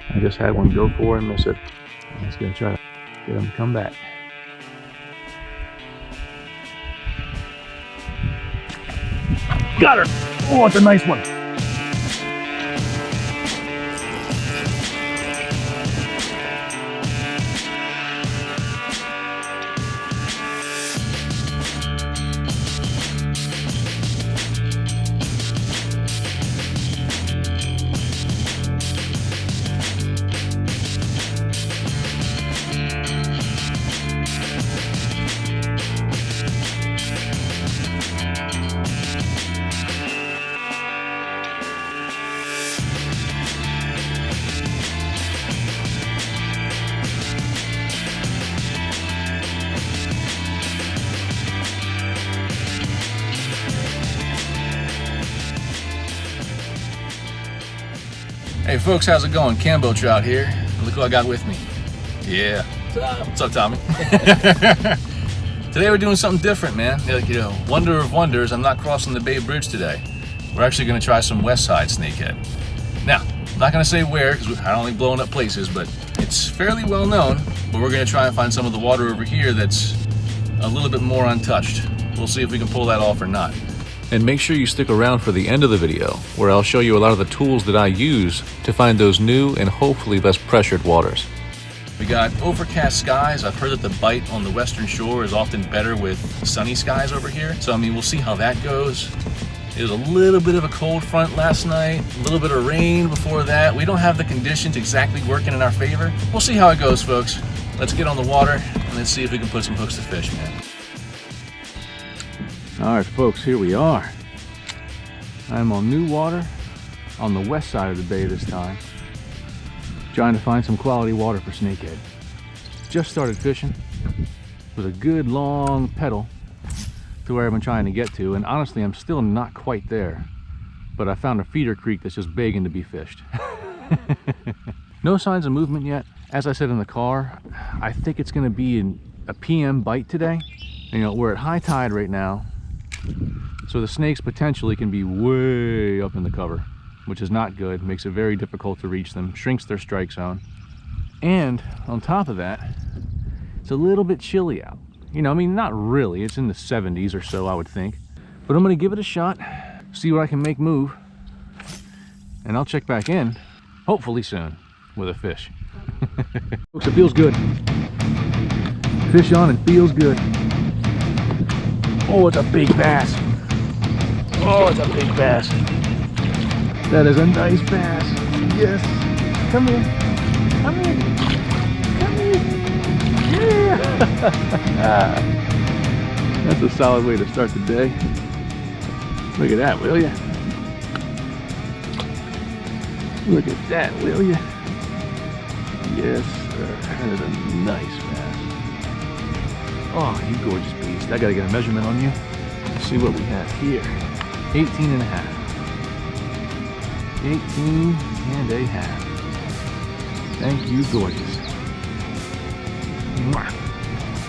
I just had one go for and miss it. I'm just gonna try to get him to come back. Got her! Oh, it's a nice one. Hey folks, how's it going? Kambotrout here. Look who I got with me. Yeah. What's up, Tommy? Today we're doing something different, man. Like, you know, wonder of wonders, I'm not crossing the Bay Bridge today. We're actually going to try some Westside snakehead. Now, I'm not going to say where, because I don't like blowing up places, but it's fairly well known. But we're going to try and find some of the water over here that's a little bit more untouched. We'll see if we can pull that off or not. And make sure you stick around for the end of the video, where I'll show you a lot of the tools that I use to find those new and hopefully less pressured waters. We got overcast skies. I've heard that the bite on the western shore is often better with sunny skies over here. So, I mean, we'll see how that goes. It was a little bit of a cold front last night, a little bit of rain before that. We don't have the conditions exactly working in our favor. We'll see how it goes, folks. Let's get on the water and let's see if we can put some hooks to fish, man. All right, folks, here we are. I'm on new water on the west side of the bay this time, trying to find some quality water for snakehead. Just started fishing with a good long pedal to where I've been trying to get to, and honestly, I'm still not quite there. But I found a feeder creek that's just begging to be fished. No signs of movement yet. As I said in the car, I think it's going to be a PM bite today. You know, we're at high tide right now, so the snakes potentially can be way up in the cover, which is not good. Makes it very difficult to reach them, shrinks their strike zone. And on top of that, it's a little bit chilly out. You know, I mean, not really, it's in the 70s or so, I would think. But I'm gonna give it a shot, see what I can make move, and I'll check back in, hopefully soon, with a fish. Folks, it feels good. Fish on and feels good. Oh, it's a big bass. Oh, it's a big bass. That is a nice bass. Yes. Come here. Come here. Come here. Yeah. That's a solid way to start the day. Look at that, will you? Look at that, will you? Yes, sir. That is a nice bass. Oh, you gorgeous beast. I gotta get a measurement on you. Let's see what we have here. 18 and a half. 18 and a half. Thank you, gorgeous. Mwah.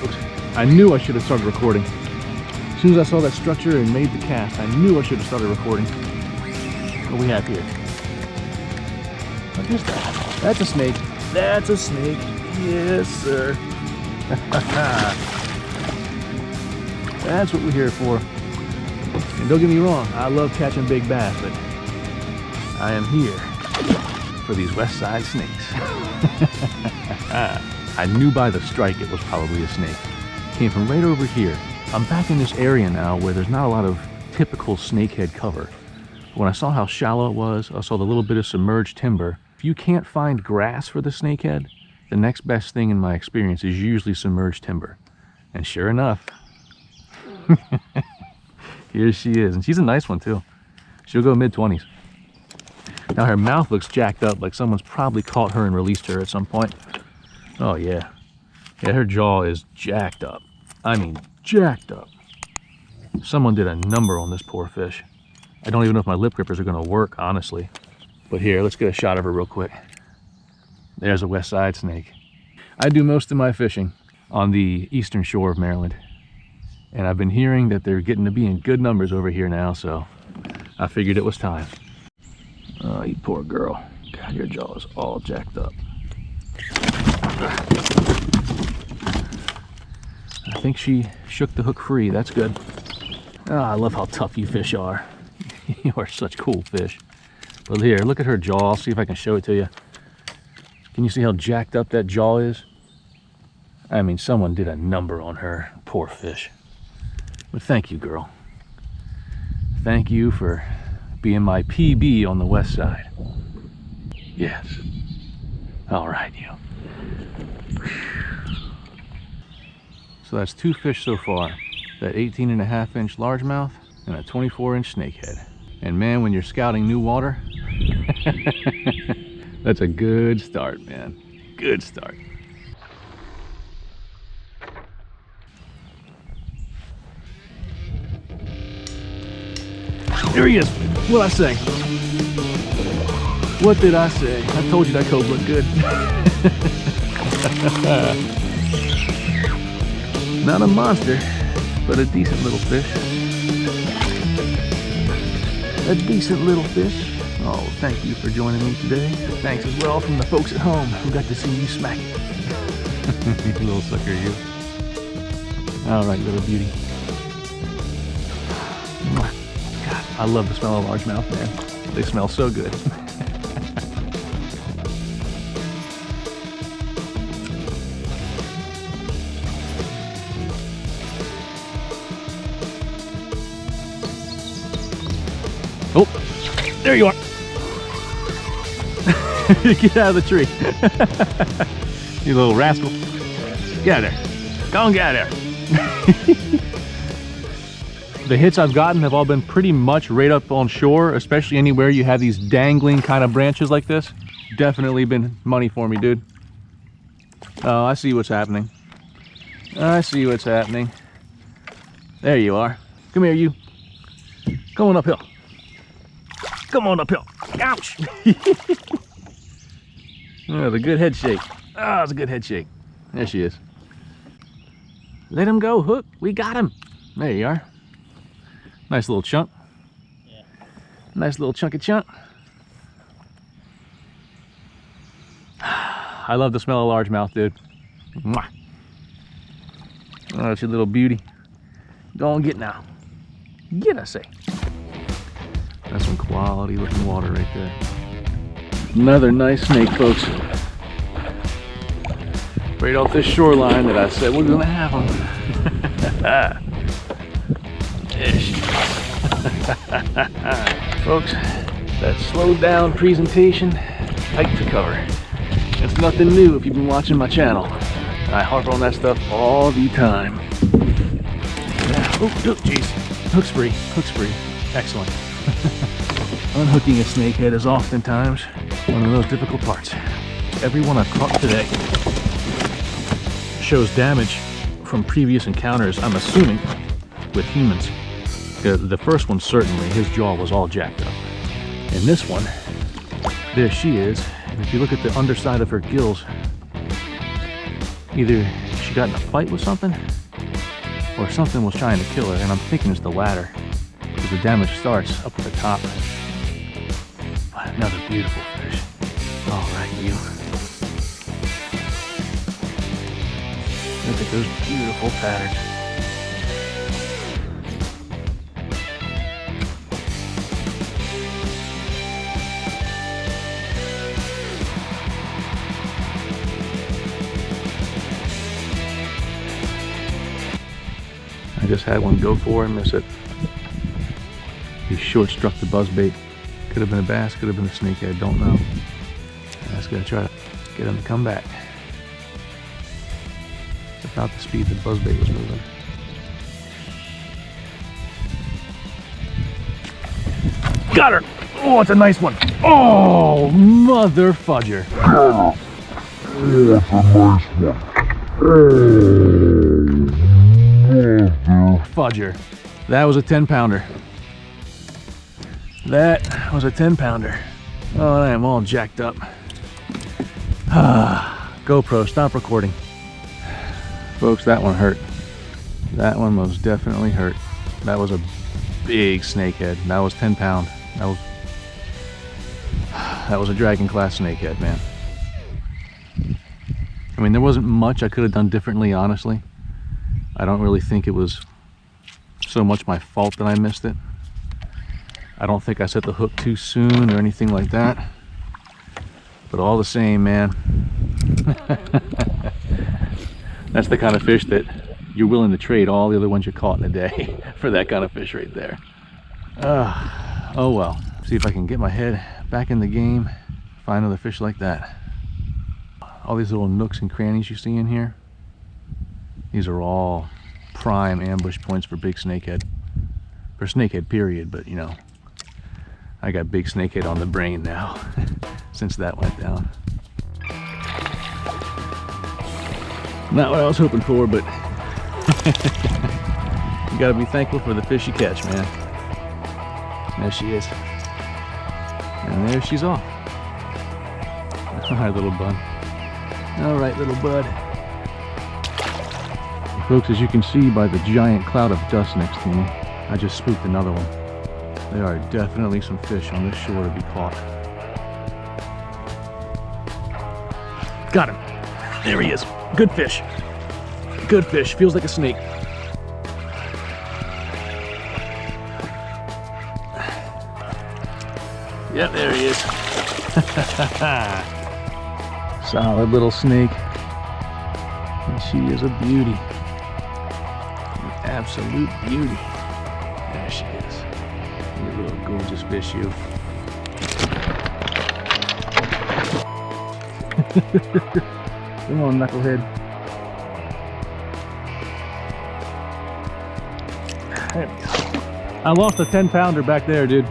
Oops. I knew I should have started recording. As soon as I saw that structure and made the cast, I knew I should have started recording. What do we have here? What is that? That's a snake. That's a snake. Yes, sir. That's what we're here for. And don't get me wrong, I love catching big bass, but I am here for these Westside snakes. I knew by the strike it was probably a snake. Came from right over here. I'm back in this area now where there's not a lot of typical snakehead cover. When I saw how shallow it was, I saw the little bit of submerged timber. If you can't find grass for the snakehead, the next best thing in my experience is usually submerged timber. And sure enough, here she is. And she's a nice one too. She'll go mid-20s. Now her mouth looks jacked up, like someone's probably caught her and released her at some point. Oh yeah. Yeah, her jaw is jacked up. I mean, jacked up. Someone did a number on this poor fish. I don't even know if my lip grippers are gonna work, honestly. But here, let's get a shot of her real quick. There's a Westside snake. I do most of my fishing on the eastern shore of Maryland. And I've been hearing that they're getting to be in good numbers over here now, so I figured it was time. Oh, you poor girl. God, your jaw is all jacked up. I think she shook the hook free. That's good. Oh, I love how tough you fish are. You are such cool fish. But here, look at her jaw. I'll see if I can show it to you. Can you see how jacked up that jaw is? I mean, someone did a number on her. Poor fish. But thank you, girl. Thank you for being my PB on the west side. Yes. All right, you. So that's 2 fish so far. That 18.5-inch largemouth and a 24-inch snakehead. And man, when you're scouting new water, that's a good start, man. Good start. There he is. What'd I say? What did I say? I told you that cove looked good. Not a monster, but a decent little fish. A decent little fish. Oh, thank you for joining me today. Thanks as well from the folks at home who got to see you smack it. You little sucker, you. All right, little beauty. God, I love the smell of largemouth, man. They smell so good. Oh, there you are. Get out of the tree. You little rascal. Get out of there. Go and get out of there. The hits I've gotten have all been pretty much right up on shore, especially anywhere you have these dangling kind of branches like this. Definitely been money for me, dude. Oh, I see what's happening. I see what's happening. There you are. Come here, you. Come on uphill. Come on uphill. Ouch! Oh, the good head shake. Oh, it's a good head shake. There she is. Let him go, Hook. We got him. There you are. Nice little chunk. Yeah. Nice little chunky chunk. I love the smell of largemouth, dude. Mwah. Oh, that's your little beauty. Go and get now. Get, I say. That's some quality looking water right there. Another nice snake, folks. Right off this shoreline that I said we're gonna have them. There she is. Folks, that slowed down presentation, tight to cover. It's nothing new if you've been watching my channel. I harp on that stuff all the time. Yeah. Oh, jeez. Hook's free. Hook's free. Excellent. Unhooking a snakehead is oftentimes one of those difficult parts. Every one I've caught today shows damage from previous encounters, I'm assuming, with humans. The first one, certainly, his jaw was all jacked up. And this one, there she is. And if you look at the underside of her gills, either she got in a fight with something, or something was trying to kill her, and I'm thinking it's the latter. Because the damage starts up at the top. But another beautiful fish. All right, you. Look at those beautiful patterns. I just had one go for and miss it. He short struck the buzzbait. Could have been a bass, could have been a snakehead, don't know. I was gonna try to get him to come back. It's about the speed the buzzbait was moving. Got her! Oh, it's a nice one. Oh, mother fudger. Oh, it's a nice one. Oh, fudger. That was a 10-pounder. That was a 10-pounder. Oh, I am all jacked up. GoPro, stop recording. Folks, that one hurt. That one most definitely hurt. That was a big snakehead. That was 10 pound. That was that was a Dragon class snakehead, man. I mean, there wasn't much I could have done differently, honestly. I don't really think it was so much my fault that I missed it. I don't think I set the hook too soon or anything like that. But all the same, man. That's the kind of fish that you're willing to trade all the other ones you caught in a day for that kind of fish right there. Oh well. See if I can get my head back in the game, find another fish like that. All these little nooks and crannies you see in here, these are all prime ambush points for big snakehead. For snakehead period, but you know, I got big snakehead on the brain now since that went down. Not what I was hoping for, but you gotta be thankful for the fish you catch, man. There she is. And there she's off. All right, little bud. All right, little bud. Folks, as you can see by the giant cloud of dust next to me, I just spooked another one. There are definitely some fish on this shore to be caught. Got him. There he is. Good fish. Good fish. Feels like a snake. Yep, there he is. Solid little snake. And she is a beauty. An absolute beauty. There she is. You little gorgeous fish, you. Come on, knucklehead. There we go. I lost a 10-pounder back there, dude.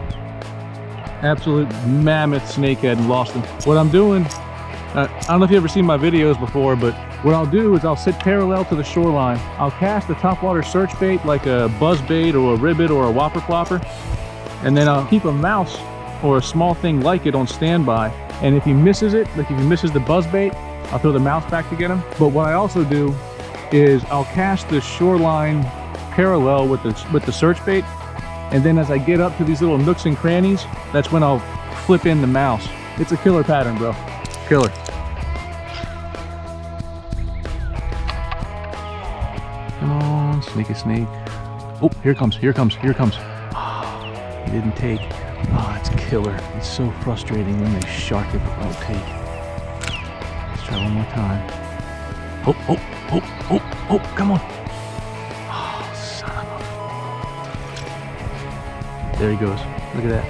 Absolute mammoth snakehead, and lost him. What I'm doing, I don't know if you've ever seen my videos before, but what I'll do is I'll sit parallel to the shoreline. I'll cast a topwater search bait like a buzz bait or a ribbit or a whopper plopper, and then I'll keep a mouse or a small thing like it on standby. And if he misses it, like if he misses the buzz bait, I'll throw the mouse back to get him. But what I also do is I'll cast the shoreline parallel with the search bait, and then as I get up to these little nooks and crannies, that's when I'll flip in the mouse. It's a killer pattern, bro. Killer. Come on, sneaky snake. Oh, here it comes, here it comes, here it comes. Oh, he didn't take. Oh, it's killer. It's so frustrating when they shark it but won't take. Let's try one more time. Oh, oh, oh, oh, oh, come on. Oh, son of a... There he goes. Look at that.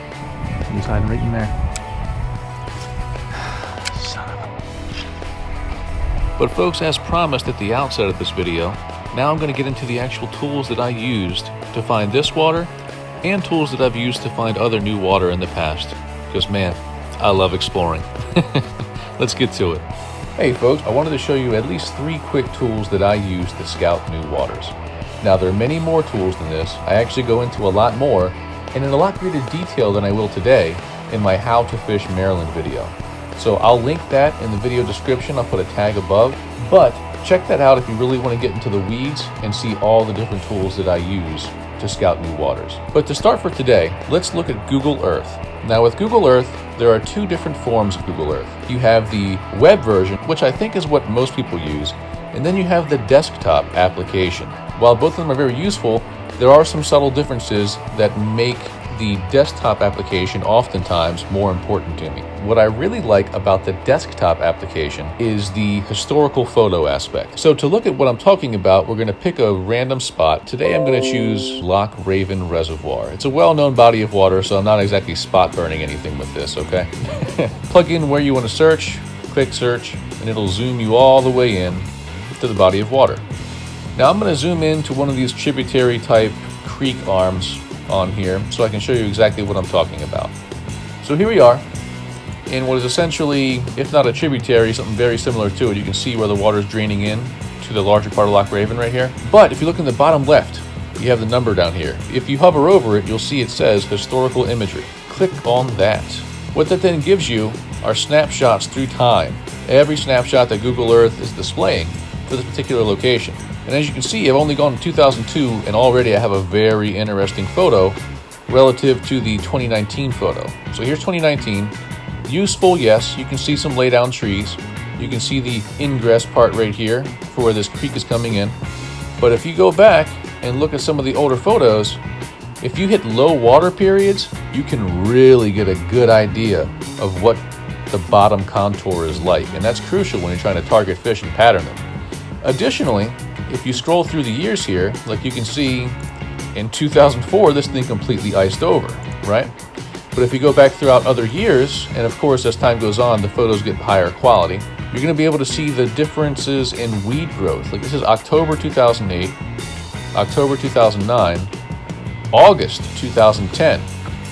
He's hiding right in there. Son of a... But folks, as promised at the outset of this video, now I'm going to get into the actual tools that I used to find this water and tools that I've used to find other new water in the past. Because man, I love exploring. Let's get to it. Hey folks, I wanted to show you at least 3 quick tools that I use to scout new waters. Now there are many more tools than this. I actually go into a lot more and in a lot greater detail than I will today in my How to Fish Maryland video. So I'll link that in the video description. I'll put a tag above, but check that out if you really want to get into the weeds and see all the different tools that I use to scout new waters. But to start for today, let's look at Google Earth. Now with Google Earth, there are 2 different forms of Google Earth. You have the web version, which I think is what most people use, and then you have the desktop application. While both of them are very useful, there are some subtle differences that make the desktop application oftentimes more important to me. What I really like about the desktop application is the historical photo aspect. So to look at what I'm talking about, we're going to pick a random spot. Today I'm going to choose Loch Raven Reservoir. It's a well-known body of water, so I'm not exactly spot burning anything with this, okay? Plug in where you want to search, click search, and it'll zoom you all the way in to the body of water. Now I'm going to zoom in to one of these tributary type creek arms on here so I can show you exactly what I'm talking about. So here we are in what is essentially, if not a tributary, something very similar to it. You can see where the water is draining in to the larger part of Loch Raven right here. But if you look in the bottom left, you have the number down here. If you hover over it, you'll see it says historical imagery. Click on that. What that then gives you are snapshots through time. Every snapshot that Google Earth is displaying for this particular location. And as you can see, I've only gone to 2002 and already I have a very interesting photo relative to the 2019 photo. So here's 2019. Useful, yes. You can see some lay down trees. You can see the ingress part right here for where this creek is coming in. But if you go back and look at some of the older photos, if you hit low water periods, you can really get a good idea of what the bottom contour is like. And that's crucial when you're trying to target fish and pattern them. Additionally, if you scroll through the years here, like you can see in 2004, this thing completely iced over, right? But if you go back throughout other years, and of course as time goes on, the photos get higher quality, you're going to be able to see the differences in weed growth. Like this is October 2008, October 2009, August 2010,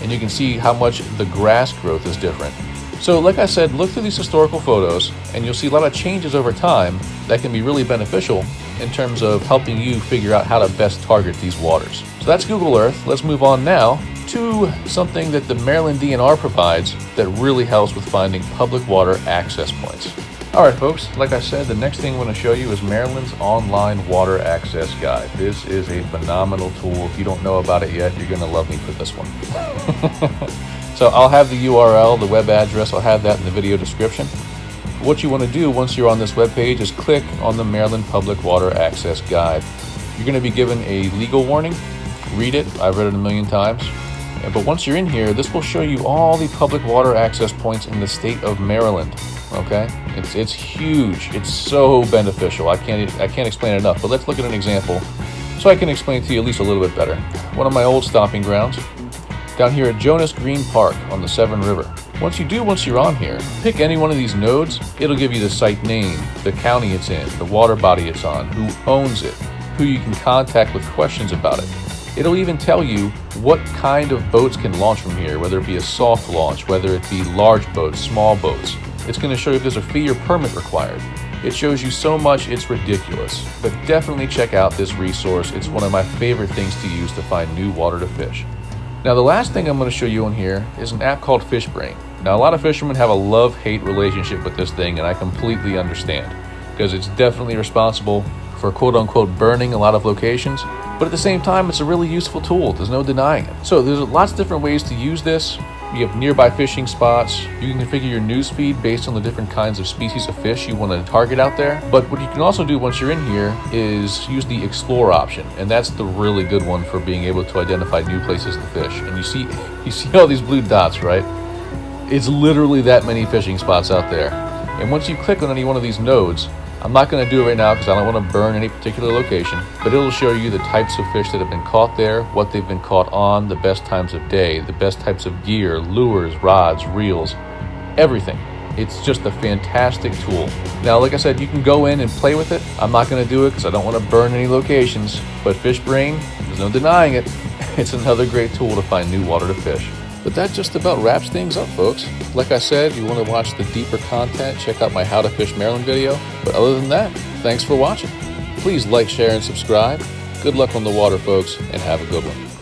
and you can see how much the grass growth is different. So like I said, look through these historical photos and you'll see a lot of changes over time that can be really beneficial in terms of helping you figure out how to best target these waters. So that's Google Earth. Let's move on now to something that the Maryland DNR provides that really helps with finding public water access points. All right, folks, like I said, the next thing I'm going to show you is Maryland's online water access guide. This is a phenomenal tool. If you don't know about it yet, you're going to love me for this one. So I'll have the URL, the web address, I'll have that in the video description. What you want to do once you're on this web page is click on the Maryland Public Water Access Guide. You're going to be given a legal warning. Read it. I've read it a million times. But once you're in here, this will show you all the public water access points in the state of Maryland. Okay, it's huge. It's so beneficial. I can't explain it enough. But let's look at an example so I can explain it to you at least a little bit better. One of my old stomping grounds down here at Jonas Green Park on the Severn River. Once you're on here, pick any one of these nodes. It'll give you the site name, the county it's in, the water body it's on, who owns it, who you can contact with questions about it. It'll even tell you what kind of boats can launch from here, whether it be a soft launch, whether it be large boats, small boats. It's going to show you if there's a fee or permit required. It shows you so much, it's ridiculous. But definitely check out this resource. It's one of my favorite things to use to find new water to fish. Now the last thing I'm going to show you on here is an app called FishBrain. Now a lot of fishermen have a love-hate relationship with this thing, and I completely understand, because it's definitely responsible for quote-unquote burning a lot of locations, but at the same time it's a really useful tool. There's no denying it. So there's lots of different ways to use this. You have nearby fishing spots. You can configure your news feed based on the different kinds of species of fish you want to target out there. But what you can also do once you're in here is use the explore option, and that's the really good one for being able to identify new places to fish. And you see all these blue dots, right? It's literally that many fishing spots out there. And once you click on any one of these nodes, I'm not going to do it right now because I don't want to burn any particular location, but it'll show you the types of fish that have been caught there, what they've been caught on, the best times of day, the best types of gear, lures, rods, reels, everything. It's just a fantastic tool. Now, like I said, you can go in and play with it. I'm not going to do it because I don't want to burn any locations, but FishBrain, there's no denying it. It's another great tool to find new water to fish. But that just about wraps things up, folks. Like I said, if you want to watch the deeper content, check out my How to Fish Maryland video. But other than that, thanks for watching. Please like, share, and subscribe. Good luck on the water, folks, and have a good one.